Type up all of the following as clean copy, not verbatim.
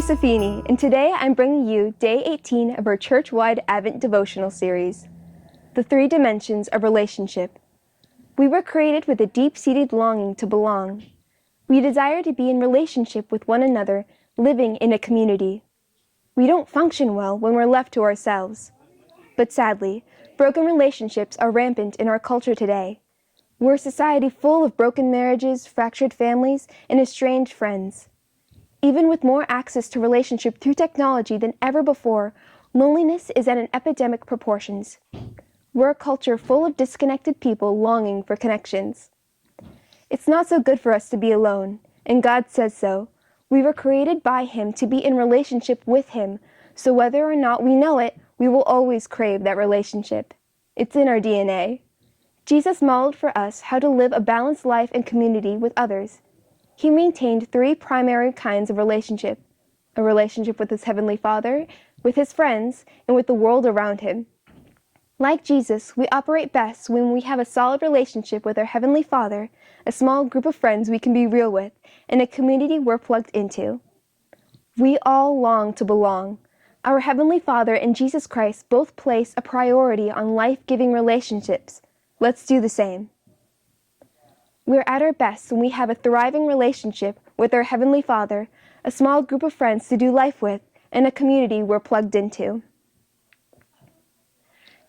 Safini, and today I'm bringing you Day 18 of our church-wide Advent devotional series, The Three Dimensions of Relationship. We were created with a deep-seated longing to belong. We desire to be in relationship with one another, living in a community. We don't function well when we're left to ourselves. But sadly, broken relationships are rampant in our culture today. We're a society full of broken marriages, fractured families, and estranged friends. Even with more access to relationship through technology than ever before, loneliness is at an epidemic proportions. We're a culture full of disconnected people longing for connections. It's not so good for us to be alone, and God says so. We were created by Him to be in relationship with Him, so whether or not we know it, we will always crave that relationship. It's in our DNA. Jesus modeled for us how to live a balanced life and community with others. He maintained three primary kinds of relationship: a relationship with his Heavenly Father, with his friends, and with the world around him. Like Jesus, we operate best when we have a solid relationship with our Heavenly Father, a small group of friends we can be real with, and a community we're plugged into. We all long to belong. Our Heavenly Father and Jesus Christ both place a priority on life-giving relationships. Let's do the same. We're at our best when we have a thriving relationship with our Heavenly Father, a small group of friends to do life with, and a community we're plugged into.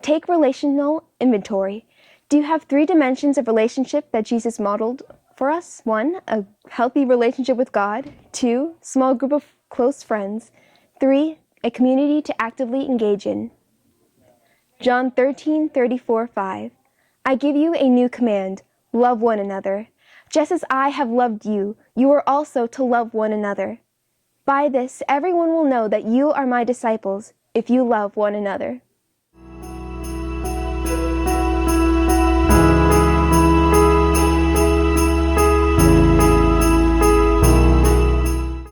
Take relational inventory. Do you have three dimensions of relationship that Jesus modeled for us? 1, a healthy relationship with God. 2, small group of close friends. 3, a community to actively engage in. John 13:34-5. I give you a new command. Love one another. Just as I have loved you, you are also to love one another. By this, everyone will know that you are my disciples, if you love one another.